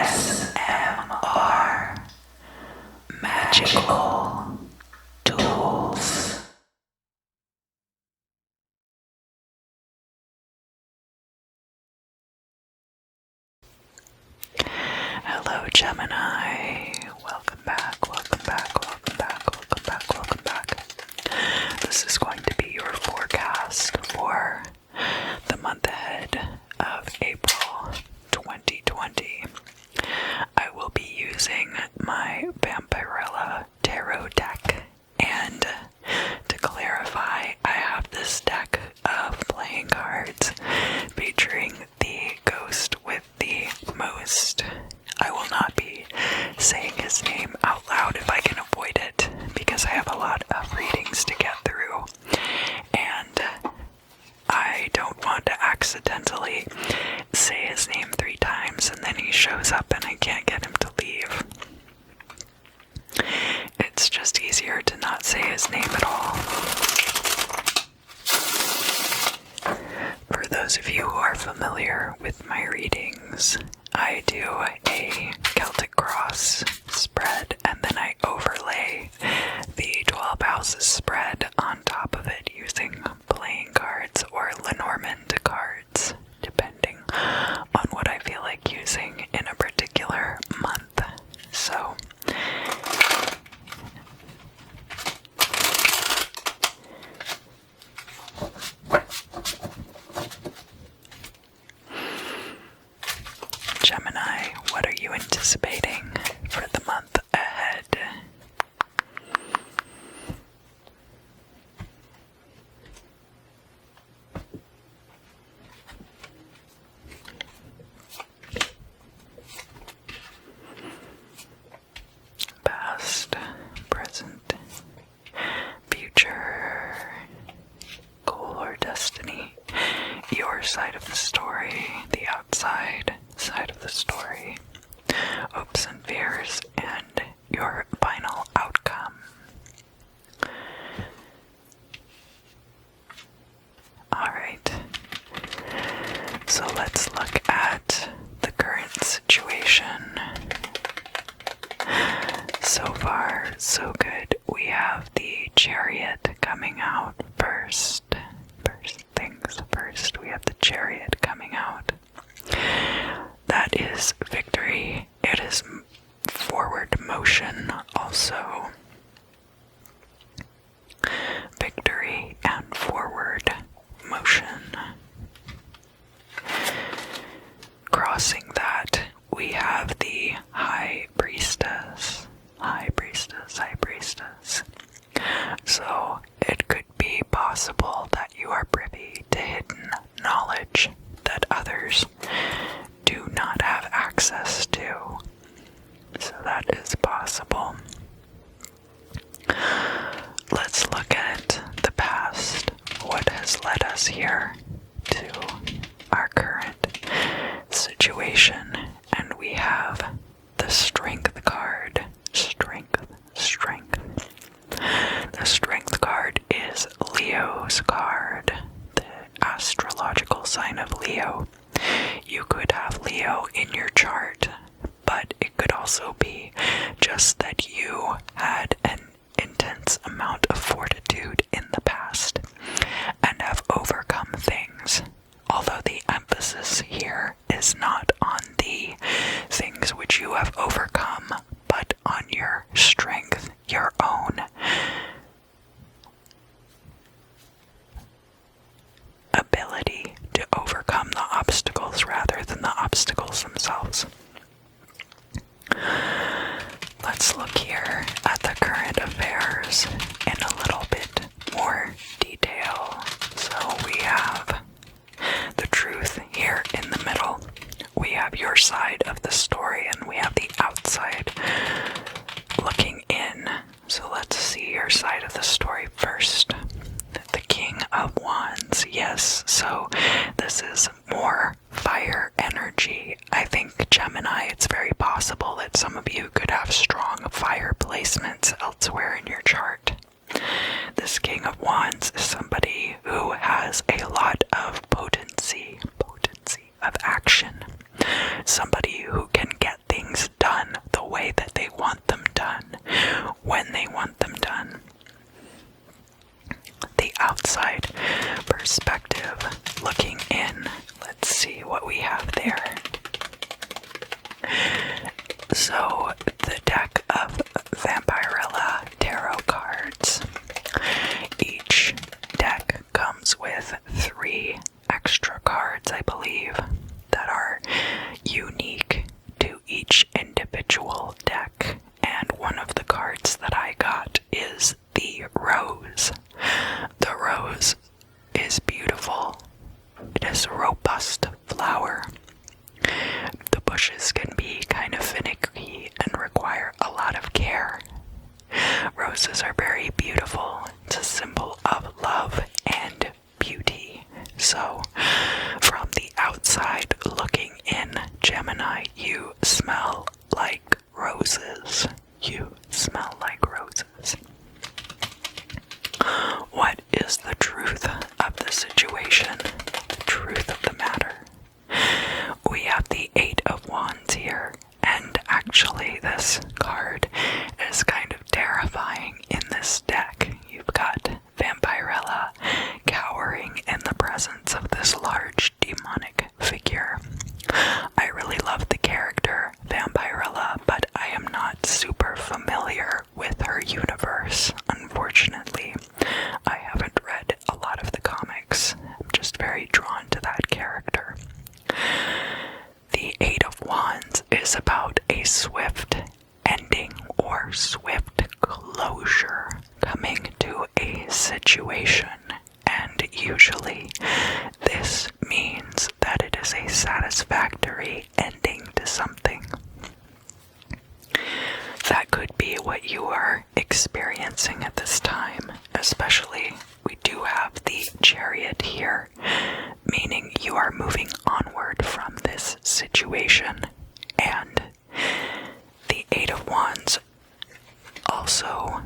ASMR Magical Tools. Hello Gemini, welcome back, welcome back, welcome back, welcome back, welcome back. This is going to be your forecast for the month ahead of April 2020. I will be using my Vampirella Tarot deck, and to clarify, I have this deck of playing cards featuring the ghost with the most. I will not be saying his name out loud if I can avoid it, because I have a lot of readings to get through, and I don't want to accidentally say his name 3 times and then he shows up and I can't get him to leave. It's just easier to not say his name at all. For those of you who are familiar with my readings, I do a Celtic cross spread and then I overlay the 12 houses spread on top of it using playing cards or Lenormand cards, depending on what I feel like using in a particular month. So, Gemini, what are you anticipating for the month ahead? Past, present, future, goal or destiny, your side of the story, the outside side of the story, hopes and fears, and your final outcome. Alright, so let's look at the current situation. So far, so good. We have the Chariot coming out first. First things first, we have the Chariot coming out. That is victory. It is forward motion also. Victory and forward motion. Crossing that, we have the High Priestess. High Priestess, High Priestess. So, it could be possible that you are privy to hidden knowledge that others do not have access to. So that is possible. Let's look at the past. What has led us here to our current situation? And we have the Strength card. Strength, Strength. The Strength card is Leo's card, the astrological sign of Leo. You could have Leo in your chart, but it could also be just that you had an intense amount of fortitude in the past and have overcome things. Although the emphasis here is not on the things which you have overcome, but on your strength, your own ability to overcome the obstacles rather than the obstacles themselves. Let's look here at the current affairs in a little bit more detail. So we have the truth here in the middle. We have your side of the story and we have the outside looking in. So let's see your side of the story first. The King of Wands, yes, so this is more fire energy. I think, Gemini, it's very possible that some of you could have strong fire placements elsewhere in your chart. This King of Wands is somebody who has a lot of potency of action. Somebody who can get things what we have there. So, the deck of Vampirella tarot cards. Each deck comes with 3 extra cards, I believe, that are unique to each individual deck. And one of the cards that I got is the rose. The rose is beautiful. It is a robust flower. The bushes can be kind of finicky and require a lot of care. Roses are very beautiful. It's a symbol of love and beauty. So, from the outside looking in, Gemini, you smell like roses. You smell like roses. What is the truth of the situation? The truth of the matter? We have the 8 of Wands here, and actually this card is kind of terrifying in this deck. You've got Vampirella cowering in the presence of this large demonic figure. I really love the character Vampirella, but I am not super familiar with her universe, unfortunately. I haven't read a lot of the comics. I'm just very drawn to that character. The 8 of Wands is about a swift ending or swift closure coming to a situation, and usually this means that it is a satisfactory ending to something. That could be what you are experiencing at this time, especially we do have the Chariot here, meaning you are moving onward from this situation, and the 8 of Wands also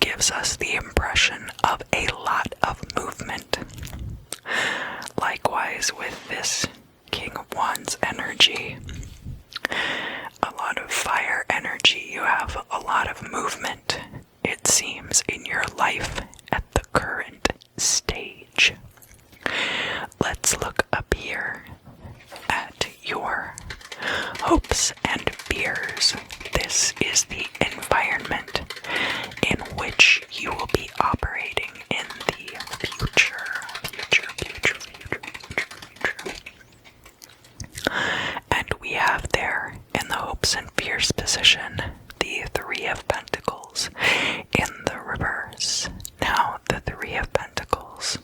gives us the impression of a lot of movement. Likewise with this King of Wands energy, a lot of fire energy, you have a lot of movement, it seems, in your life at the current stage. Let's look up here at your hopes and fears. This is the environment in which you will be operating in the future. And we have there in the hopes and fears position the 3 of Pentacles in the reverse. Now, the 3 of Pentacles,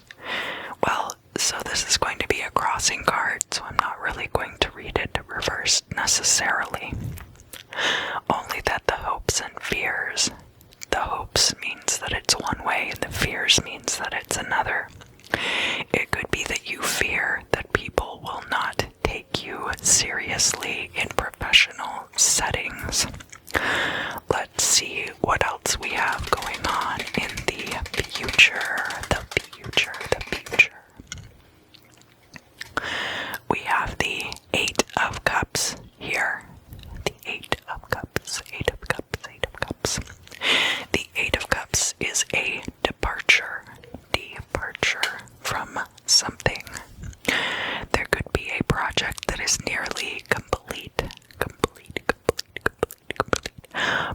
well, so this is going to be a crossing card, so I'm not really going to read it reversed necessarily. Only that the hopes and fears, the hopes means that it's one way, and the fears means that it's another. It could be that you fear that people will not take you seriously in professional settings. Let's see what else we have going on in the future. We have the 8 of Cups here. The 8 of Cups. The 8 of Cups is a departure from something. There could be a project that is nearly complete.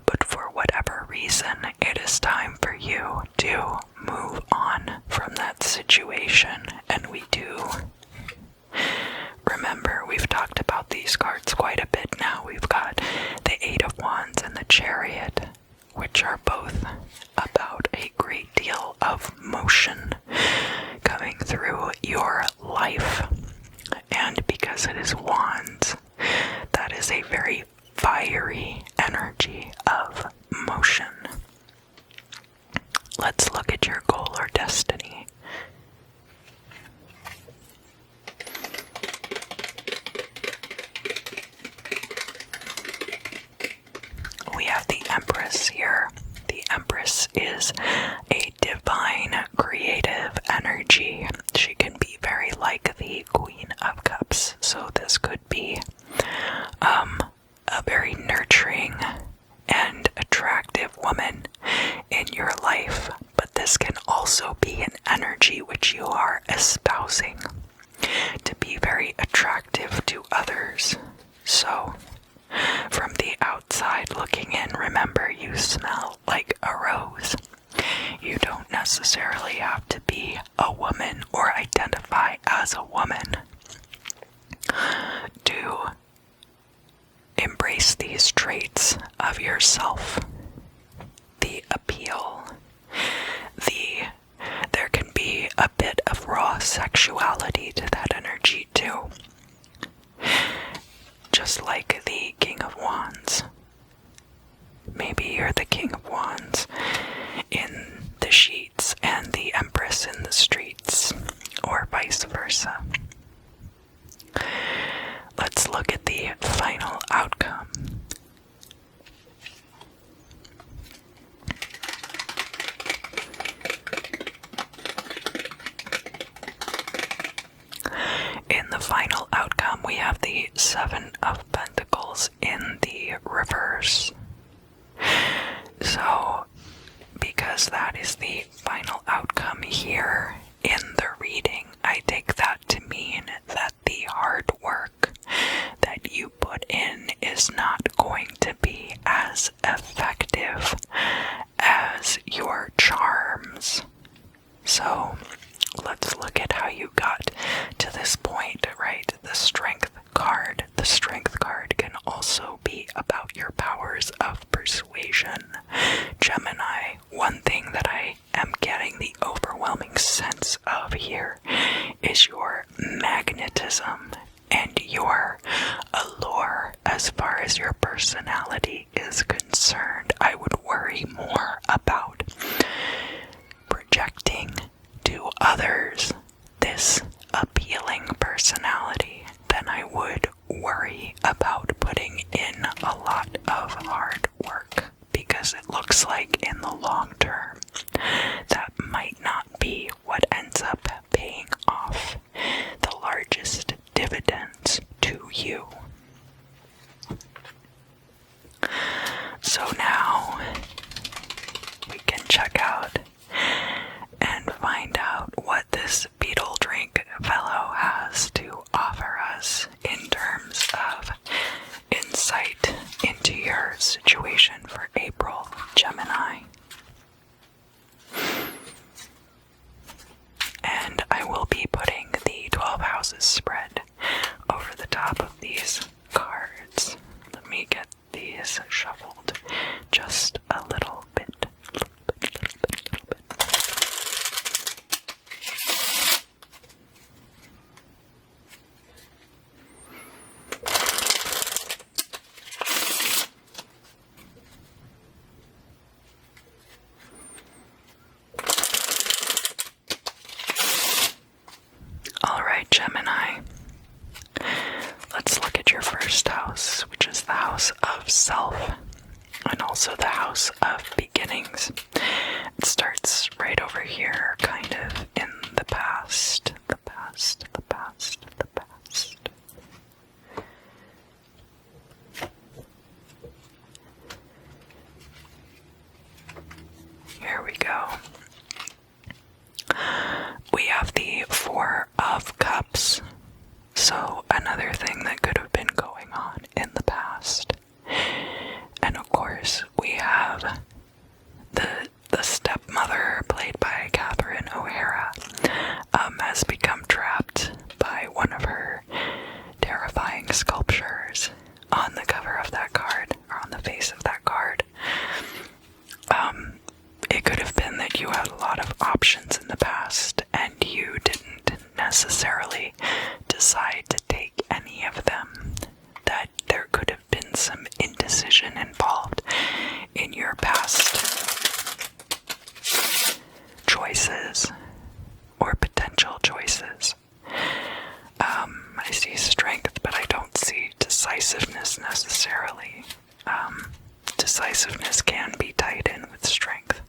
But for whatever reason, it is time for you to move on from that situation. And we do. Remember, we've talked about these cards quite a bit now. We've got the 8 of Wands and the Chariot, which are both about a great deal of motion coming through your life. And because it is Wands, that is a very fiery energy of motion. Let's look at your goal or destiny. We have the Empress here. The Empress is a divine creative energy. She can be very like the Queen of Cups, so this could be a very nurturing and attractive woman in your life, but this can also be an energy which you are espousing to be very attractive to others. So, from the outside looking in, remember you smell like a rose. You don't necessarily have to be a woman or identify as a woman to embrace these traits of yourself. The appeal, there can be a bit of raw sexuality to that energy too. Just like the King of Wands. Maybe you're the King of Wands in the sheets and the Empress in the streets, or vice versa. Let's look at the final outcome. In the final outcome, we have the Seven of Pentacles in the reverse. So, because that is the final outcome here in the reading, I take that to mean that the hard work that you put in is not going to be as effective as your charms. So, let's look at how you got to this point, right? The Strength card. The Strength card can also be about your powers of persuasion. Gemini, one thing that I am getting the overwhelming sense of here is your magnetism and your allure as far as your personality is concerned. I would worry more about projecting to others this appealing personality than I would worry about putting in a lot of hard work, because it looks like in the long term that might not be what ends up paying off the largest dividends to you. So now we can check out and find out what this beetle drink fellow has to offer us in terms of insight into your situation for April, Gemini. And I will be putting the 12 houses spread over the top of these cards. Let me get these shuffled just a little bit. Alright, Gemini. Let's look at your first house, which is the house of self, and also the house of beginnings. It starts right over here, kind of in the past, the past, the past, the past. Here we go. We have the Four of Cups. So another thing that could have been going on in the past. And of course, we have the stepmother, played by Catherine O'Hara, has become trapped by one of her terrifying sculptures on the cover of that card, or on the face of that card. It could have been that you had a lot of options in the past, and you didn't necessarily decide to take any of them. That there could have been some indecision involved in your past choices or potential choices. I see strength, but I don't see decisiveness necessarily. Decisiveness can be tied in with strength.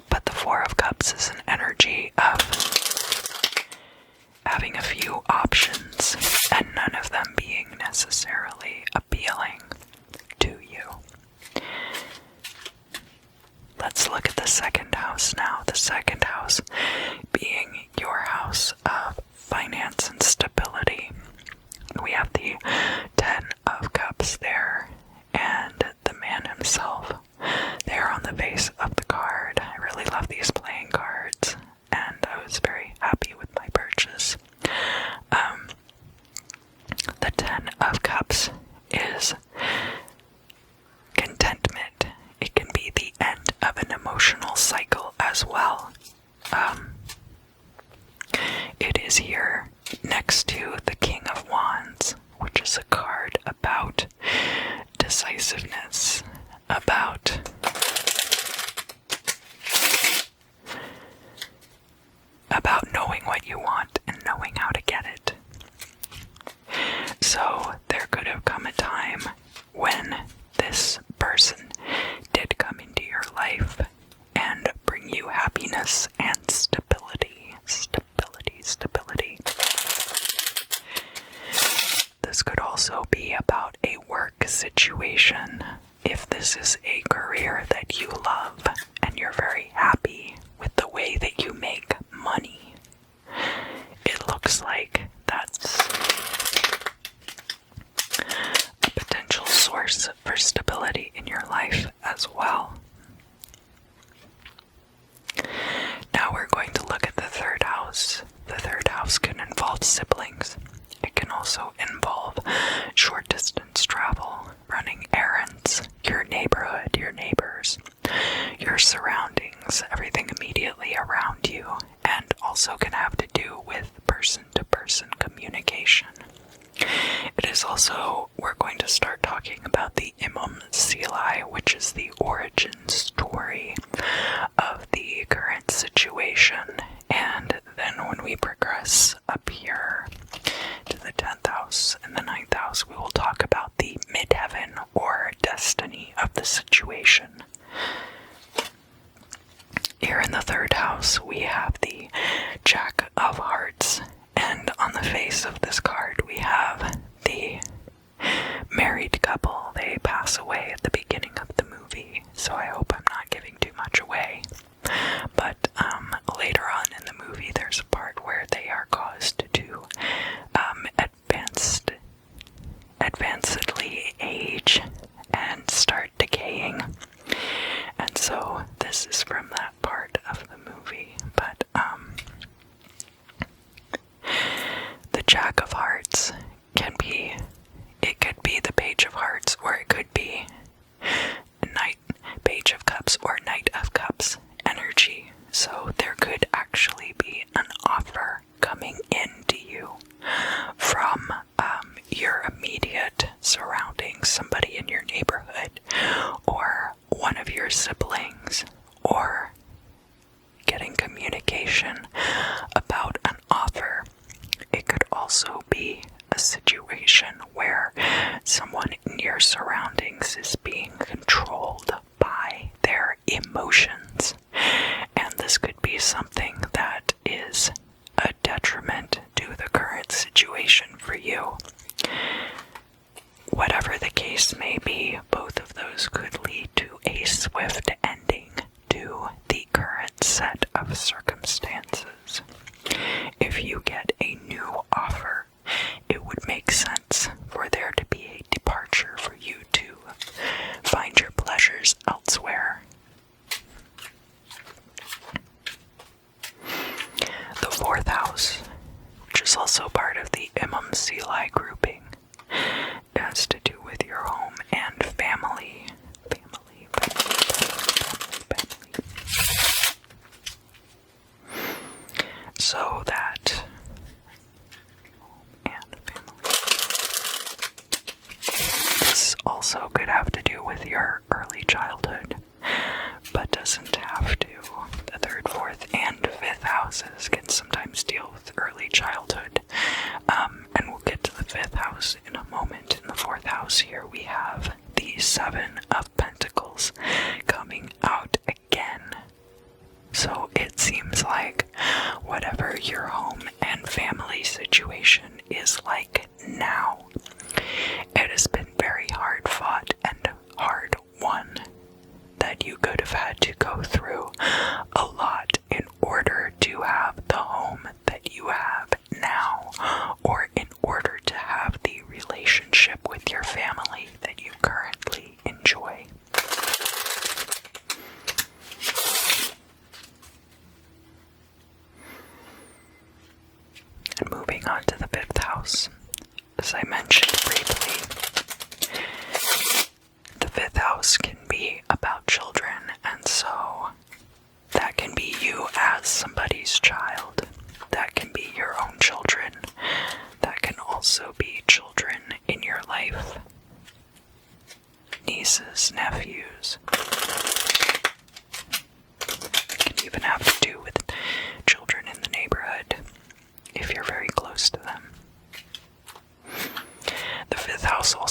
But the Four of Cups is an energy of having a few options and none of them being necessarily appealing to you. Let's look at the second house now. The second house being your house next to the King of Wands, which is a card about decisiveness, about knowing what you want and knowing how to get it. So there could have come a time when this person did come into your life and bring you happiness and stability. Stability. This could also be about a work situation. If this is a career that you love and you're very happy with the way that you make money, it looks like that's a potential source for stability in your life as well. Now we're going to look at the third house. The third house can involve siblings. It can also involve short distance travel, running errands, your neighborhood, your neighbors, your surroundings, everything immediately around you, and also can have to do with person-to-person communication. It is also, we're going to start talking about the emphysema, which is the origin story of the current situation. And then when we progress up here to the 10th house and the 9th house, we will talk about the midheaven or destiny of the situation. Here in the third house, we have the Jack of Hearts, and on the face of this card, we have the married couple. They pass away at the beginning of the movie, so I hope I'm not giving too much away. But later on in the movie, there's a part where they are caused to advancedly age and start decaying. And so this is from that part of the movie. But the Jack of Hearts could be the Page of Hearts, or it could be Page of Cups or Knight of Cups energy. So there could actually be an offer coming in to you from your immediate surroundings, somebody in your neighborhood, or one of your siblings, or getting communication about an offer. It could also be a situation where someone in your surroundings is being controlled by their emotions, and this could be something that is a detriment to the current situation for you. Whatever the case may be, both of those could lead to a swift ending to the current set of circumstances. If you get a new offer, it would make sense for there to be a departure for you to find your pleasures elsewhere. The fourth house, which is also part of the emphysema grouping, has to do with your home and family. Family. So that and family. This also could have to do with your early childhood, but doesn't have to. The third, fourth, and fifth houses can sometimes deal with early childhood. And we'll get to the fifth house in a moment. In the fourth house here, we have the Seven of Pentacles coming out again. So it seems like whatever your home and family situation is like now, it has been very hard fought and hard won, that you could have had to go through a lot in order to have the home that you have now, or in order to have the relationship with your family that you currently enjoy. And moving on to the fifth house, as I mentioned briefly, the fifth house can be about children, and so that can be you as somebody's child. That can be your own children.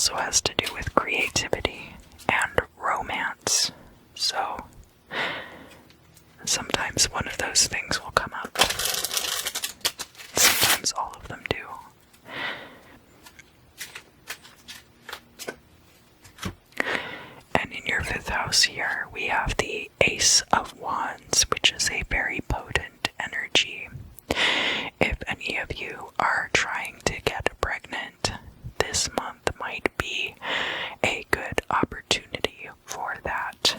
also has to do with creativity and romance. So sometimes one of those things will come up. Sometimes all of them do. And in your 5th house here, we have the Ace of Wands, which is a very potent energy. If any of you are trying to get pregnant, this month might be a good opportunity for that.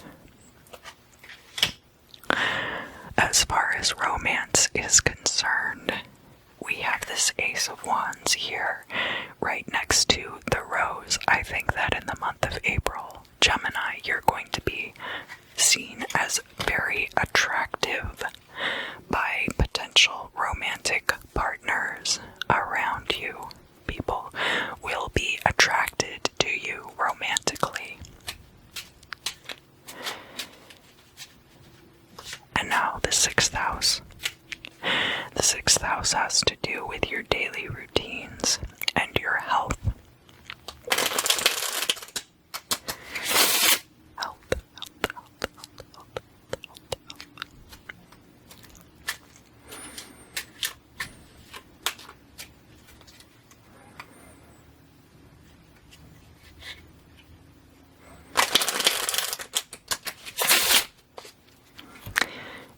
As far as romance is concerned, we have this Ace of Wands here, right next to the Rose. I think that in the month of April, Gemini, you're going to be seen as very attractive by potential romantic partners around you. People will be attracted to you romantically. And now the 6th house. The 6th house has to do with your daily routines and your health.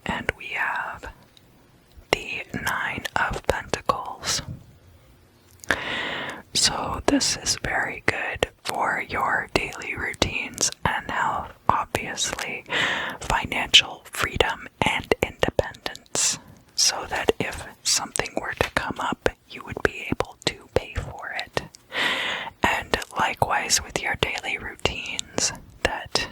And we have the 9 of Pentacles. So this is very good for your daily routines and health, obviously, financial freedom and independence, so that if something were to come up, you would be able to pay for it. And likewise with your daily routines, that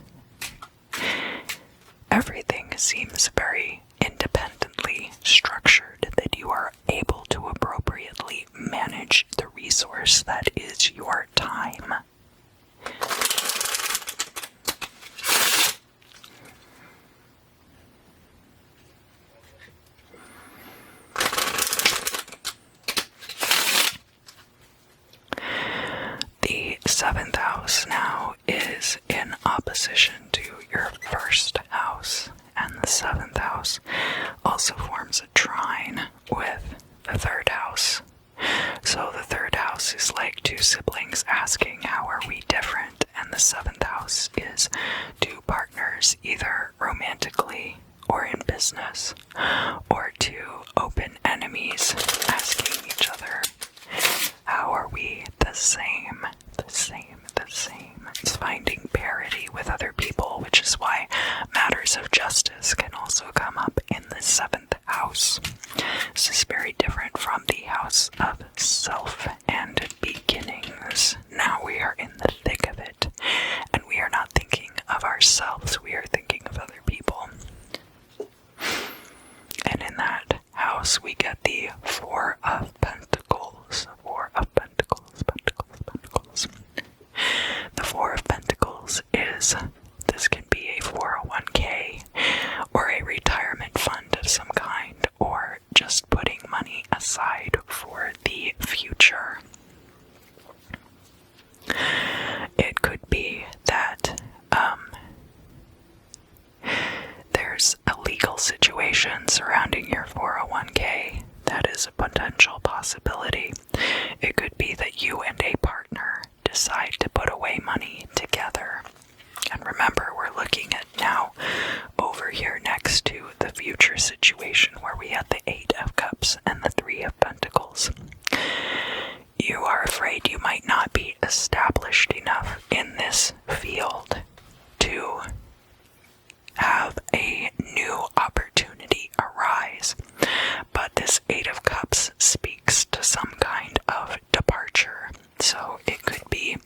everything seems very independently structured, that you are able to appropriately manage the resource that is your time. The 7th house now is in opposition to your 1st house, and the 7th house also forms a trine with the 3rd house. So the 3rd house is like two siblings asking, how are we different? And the 7th house is two partners, either romantically or in business, or two open enemies asking each other, how are we the same? The same. It's finding parity with other people, which is why matters of justice can also come up in the 7th house. This is very different from the house of self and beginnings. Now we are in the thick of it, and we are not thinking of ourselves, we are thinking of other people. And in that house we get the 4 of Pentacles. 4 of Pentacles. The 4 of Pentacles is, this can be a 401k or a retirement fund of some kind, or just putting money aside for the future. It could be that there's a legal situation surrounding your 401k. That is a potential possibility. It could be that you and a partner decide to put away money together. And remember, we're looking at now over here next to the future situation where we had the 8 of Cups and the 3 of Pentacles. You are afraid you might not be established enough in this field to have a new opportunity arise. But this 8 of Cups speaks to some kind of departure. So it could be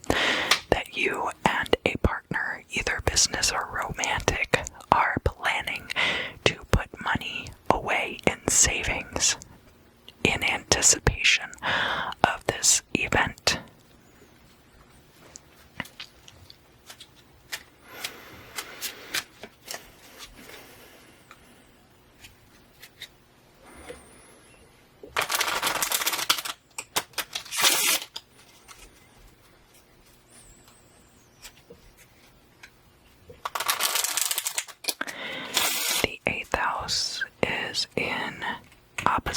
that you and a partner, either business or romantic, are planning to put money away in savings in anticipation of this event.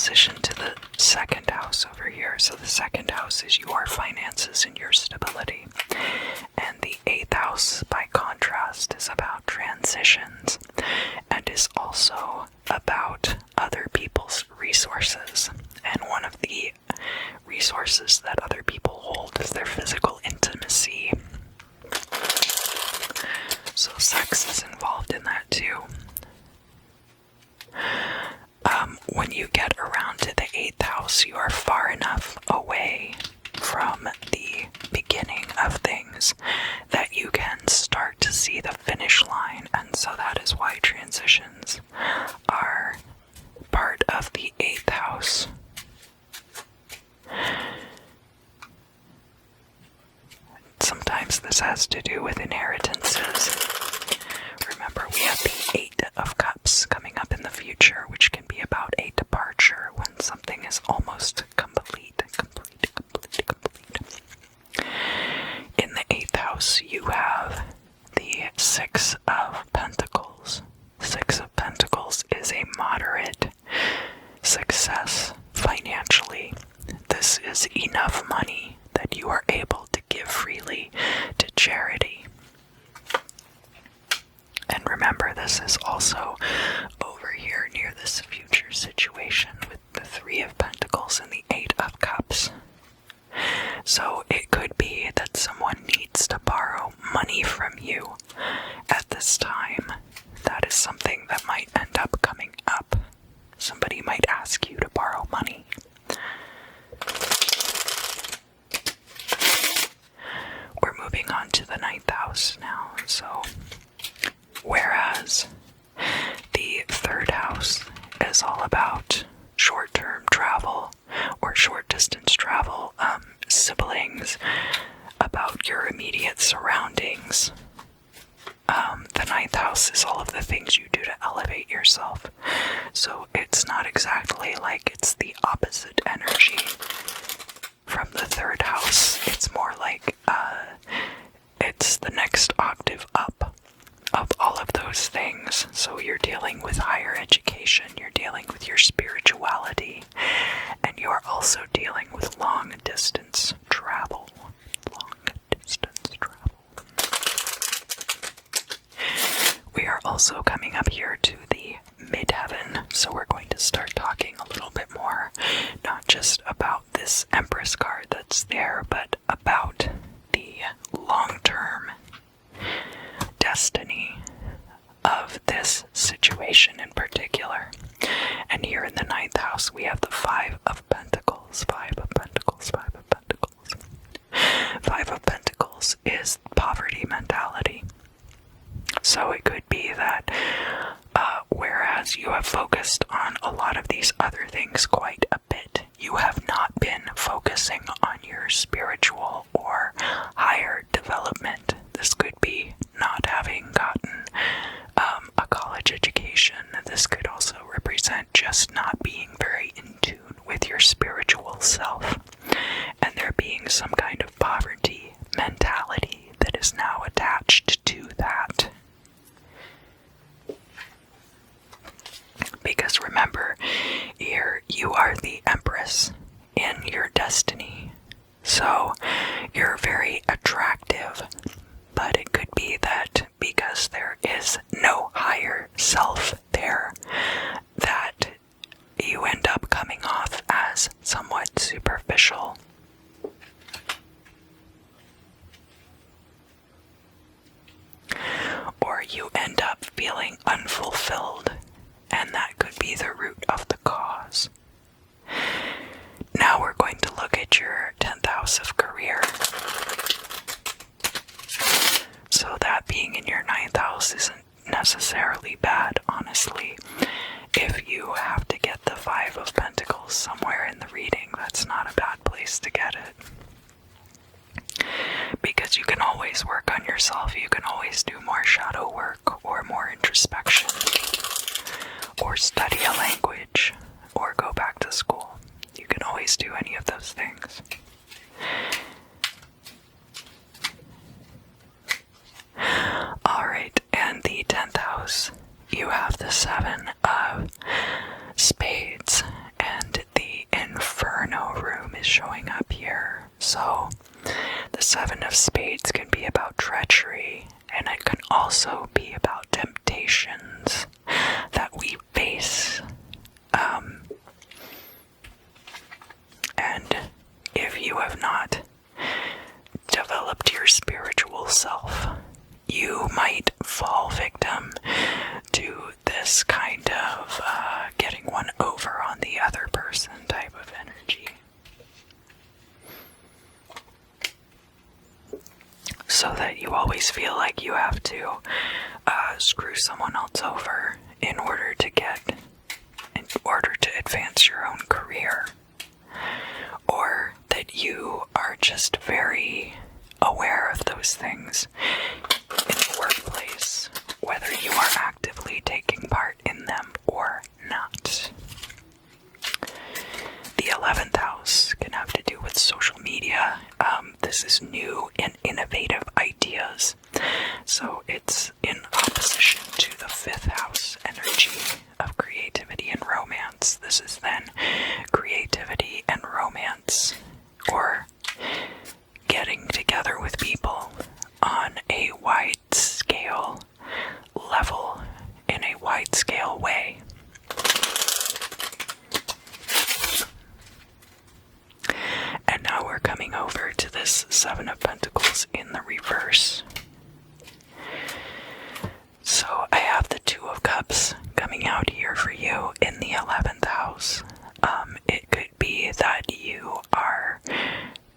opposition to the second house over here. So the second house is your finances and your stability. And the 8th house, by contrast, is about transitions and is also about other people's resources. And one of the resources that other people hold is their physical intimacy. So sex is involved in that too. When you get around to the 8th house, you are far enough away from the beginning of things that you can start to see the finish line, and so that is why transitions are part of the 8th house. Sometimes this has to do with inheritances. Remember, we have the 8 of Cups coming up in the future, which can be about a departure when something is almost complete. In the 8th house, you have the 6 of Pentacles. 6 of Pentacles is a moderate success financially. This is enough money that you are able to give freely to charity. And remember, this is also over here near this future situation with the 3 of Pentacles and the 8 of Cups. So it could be that someone needs to borrow money from you at this time. That is something that might end up coming up. Somebody might ask you to borrow money. We're moving on to the 9th house now. So, whereas the 3rd house is all about short-term travel or short-distance travel, siblings, about your immediate surroundings. The 9th house is all of the things you do to elevate yourself. So it's not exactly like it's the opposite energy from the 3rd house. It's more like it's the next octave up of all of those things. So you're dealing with higher education, you're dealing with your spirituality, and you're also dealing with long distance travel. We are also coming up here to the midheaven, so we're going to start talking a little bit more, not just about this Empress card that's there, but about the long-term destiny of this situation in particular. And here in the 9th house, we have the 5 of Pentacles. 5 of Pentacles, 5 of Pentacles. 5 of Pentacles is poverty mentality. So it could be that whereas you have focused on a lot of these other things quite a bit, you have not been focusing on your spiritual or higher development. This could be not having gotten a college education. This could also represent just not being very in tune with your spiritual self, and there being some kind of poverty mentality that is now attached to that. Because remember, here you are the Empress in your destiny. So you're very attractive, but it could be that because there is no higher self there, that you end up coming off as somewhat superficial. Or you end up feeling unfulfilled, and that could be the root of the cause. Now we're going to look at your 10th house of career. So that being in your 9th house isn't necessarily bad, honestly. If you have to get the 5 of Pentacles somewhere in the reading, that's not a bad place to get it. Because you can always work on yourself. You can always do more shadow work or more introspection, or study a language, or go back to school. You can always do any of those things. Alright, and the 10th house, you have the 7 of Spades, and Seven of Spades can be about treachery, and it can also be about temptations that we face. And if you have not developed your spiritual self, you might fall victim to this kind of getting one over on the other person type of energy. So that you always feel like you have to screw someone else over in order to advance your own career. Or that you are just very aware of those things in the workplace, whether you are actively taking part in them or not. The 11th house can have to do with social media. This is new and innovative ideas. So it's in opposition to the 5th house energy of creativity and romance. This is then creativity and romance, or getting together with people on a wide scale level, in a wide scale way. And now we're coming over to this Seven of Pentacles in the reverse. So I have the Two of Cups coming out here for you in the 11th house. It could be that you are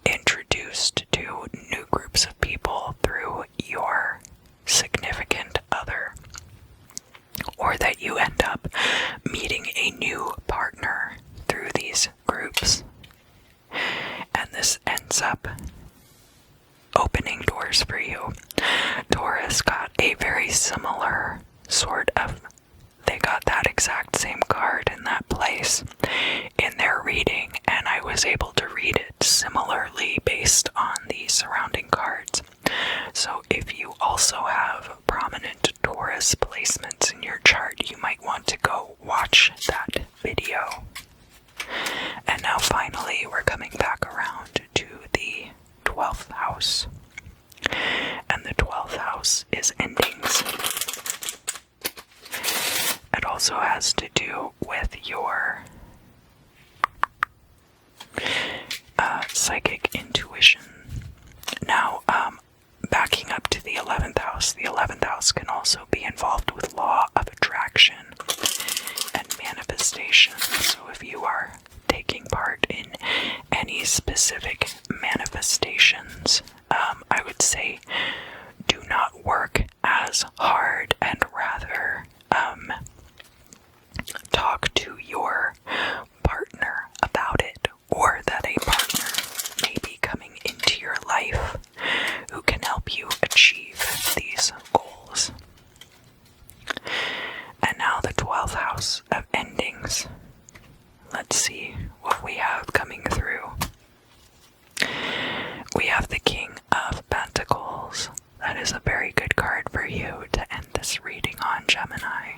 introduced to new groups of people through your significant other, or that you end up meeting a new partner through these groups. And this ends up opening doors for you. Taurus got a very similar sort of, they got that exact same card in that place in their reading, and I was able to read it similarly based on the surrounding cards. So if you also have prominent Taurus placements in your chart, you might want to go watch that video. And now finally we're coming back around to the 12th house. And the 12th house is endings. It also has to do with your psychic intuition. Now, backing up to the 11th house can also be involved with law of attraction and manifestation. So if you are taking part in any specific manifestations, I would say do not work as hard, and rather talk to your partner about it, or that a partner may be coming into your life who can help you achieve these goals. And now the 12th house of endings. Let's see what we have coming through. We have the King of Pentacles. That is a very good card for you to end this reading on, Gemini.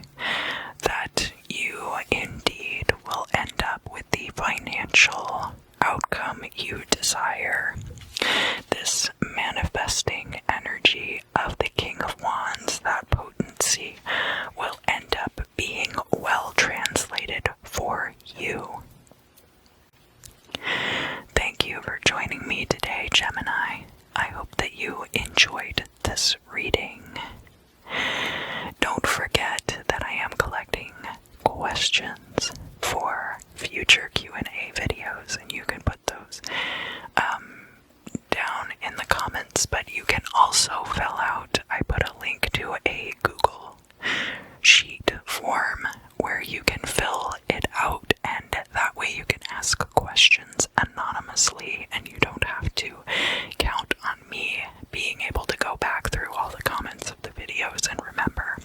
That you indeed will end up with the financial outcome you desire. This manifesting energy of the King of Wands, that potency, will end up being well translated for you. Thank you for joining me today, Gemini. I hope that you enjoyed this reading. Don't forget that I am collecting questions for future Q&A videos, and you can put those down in the comments, but you can also fill out, I put a link to a Google Sheet form where you can fill it out, and that way you can ask questions anonymously, and you don't have to count on me being able to go back through all the comments of the videos and remember.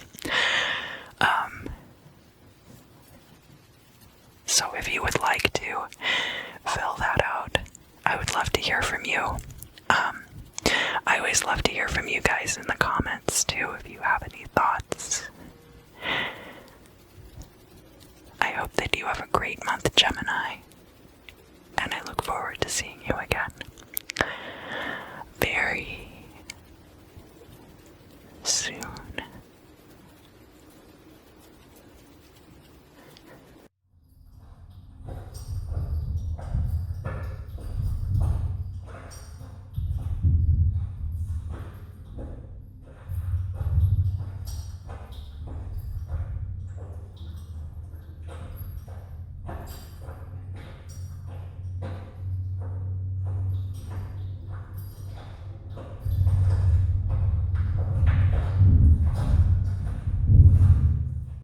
So if you would like to fill that out, I would love to hear from you. I always love to hear from you guys in the comments too, if you have any thoughts. I hope that you have a great month, Gemini, and I look forward to seeing you again.